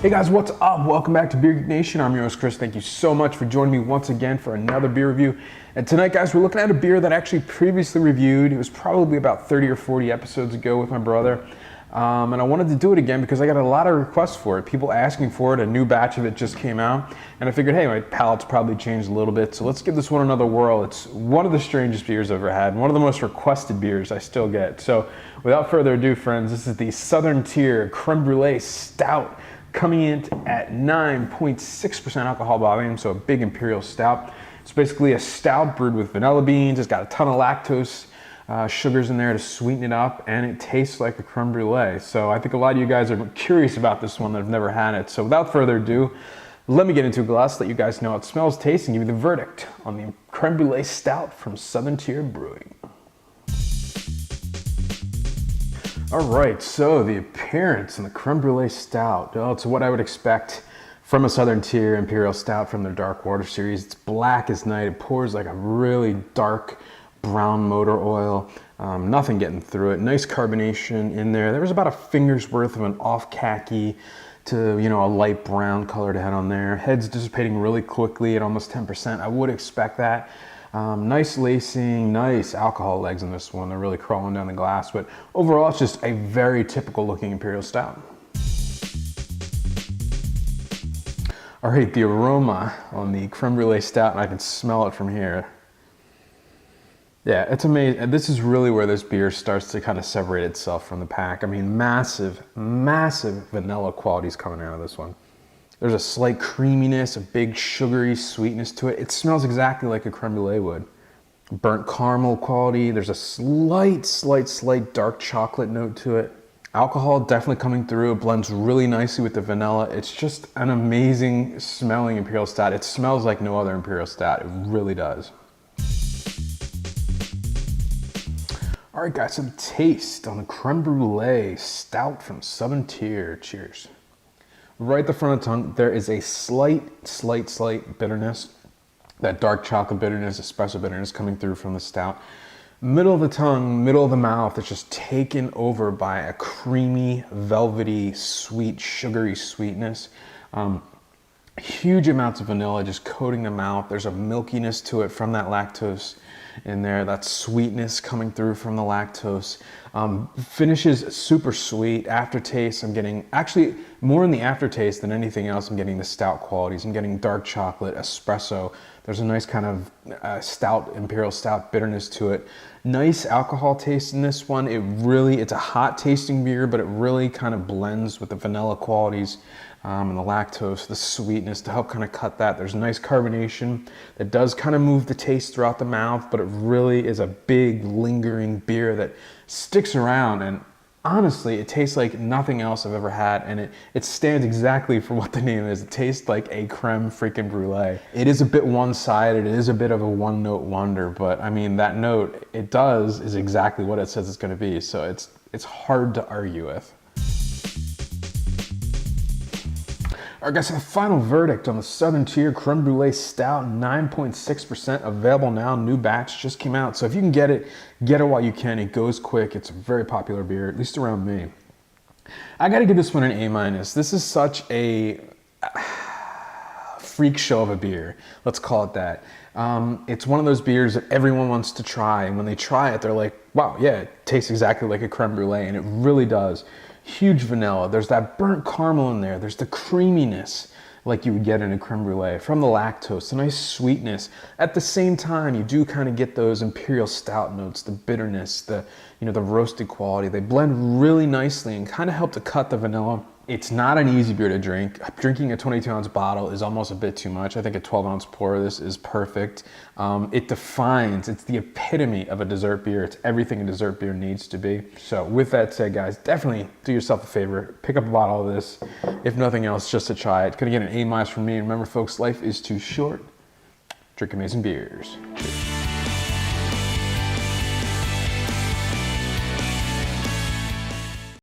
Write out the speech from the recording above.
Hey guys, what's up? Welcome back to Beer Geek Nation. I'm your host Chris. Thank you so much for joining me once again for another beer review. And tonight, guys, we're looking at a beer that I actually previously reviewed. It was probably about 30 or 40 episodes ago with my brother. And I wanted to do it again because I got a lot of requests for it. People asking for it. A new batch of it just came out. And I figured, hey, my palate's probably changed a little bit. So let's give this one another whirl. It's one of the strangest beers I've ever had. One of the most requested beers I still get. So without further ado, friends, this is the Southern Tier Creme Brulee Stout, coming in at 9.6% alcohol volume, so a big imperial stout. It's basically a stout brewed with vanilla beans. It's got a ton of lactose sugars in there to sweeten it up, and it tastes like a creme brulee. So I think a lot of you guys are curious about this one that have never had it. So without further ado, let me get into a glass, let you guys know how it smells, tastes, and give you the verdict on the creme brulee stout from Southern Tier Brewing. All right, so the appearance in the creme brulee stout. Well, it's what I would expect from a Southern Tier Imperial Stout from their Dark Water series. It's black as night. It pours like a really dark brown motor oil. Nothing getting through it. Nice carbonation in there. There was about a finger's worth of an off khaki to, you know, a light brown colored head on there. Head's dissipating really quickly at almost 10%. I would expect that. Nice lacing, nice alcohol legs in this one. They're really crawling down the glass, but overall it's just a very typical looking Imperial Stout. All right, the aroma on the Creme Brulee Stout, and I can smell it from here. Yeah, it's amazing. This is really where this beer starts to kind of separate itself from the pack. I mean, massive, massive vanilla qualities coming out of this one. There's a slight creaminess, a big sugary sweetness to it. It smells exactly like a creme brulee would. Burnt caramel quality. There's a slight dark chocolate note to it. Alcohol definitely coming through. It blends really nicely with the vanilla. It's just an amazing smelling Imperial Stout. It smells like no other Imperial Stout. It really does. All right, guys, some taste on the Creme Brulee Stout from Southern Tier. Cheers. Right at the front of the tongue, there is a slight bitterness. That dark chocolate bitterness, espresso bitterness coming through from the stout. Middle of the tongue, middle of the mouth, it's just taken over by a creamy, velvety, sweet, sugary sweetness. Huge amounts of vanilla just coating the mouth. There's a milkiness to it from that lactose in there, that sweetness coming through from the lactose. Finishes super sweet. Aftertaste, I'm getting, actually more in the aftertaste than anything else, I'm getting the stout qualities. I'm getting dark chocolate, espresso. There's a nice kind of stout, Imperial Stout bitterness to it. Nice alcohol taste in this one. It's a hot tasting beer, but it really kind of blends with the vanilla qualities and the lactose, the sweetness to help kind of cut that. There's nice carbonation that does kind of move the taste throughout the mouth, but it really is a big lingering beer that sticks around, and honestly, it tastes like nothing else I've ever had, and it stands exactly for what the name is. It tastes like a creme freaking brulee. It is a bit one-sided. It is a bit of a one-note wonder, but I mean, that note is exactly what it says it's going to be, so it's hard to argue with. All right, guys, so the final verdict on the Southern Tier Creme Brulee Stout, 9.6% available now. New batch just came out, so if you can get it while you can. It goes quick. It's a very popular beer, at least around me. I got to give this one an A-. This is such a freak show of a beer. Let's call it that. It's one of those beers that everyone wants to try, and when they try it, they're like, wow, yeah, it tastes exactly like a creme brulee, and it really does. Huge vanilla. There's that burnt caramel in there. There's the creaminess like you would get in a creme brulee from the lactose, a nice sweetness. At the same time, you do kind of get those Imperial Stout notes, the bitterness, the roasted quality. They blend really nicely and kind of help to cut the vanilla. It's not an easy beer to drink. Drinking a 22-ounce bottle is almost a bit too much. I think a 12-ounce pour of this is perfect. It's the epitome of a dessert beer. It's everything a dessert beer needs to be. So with that said, guys, definitely do yourself a favor. Pick up a bottle of this, if nothing else, just to try it. Gonna get an A- from me. And remember, folks, life is too short. Drink amazing beers. Cheers.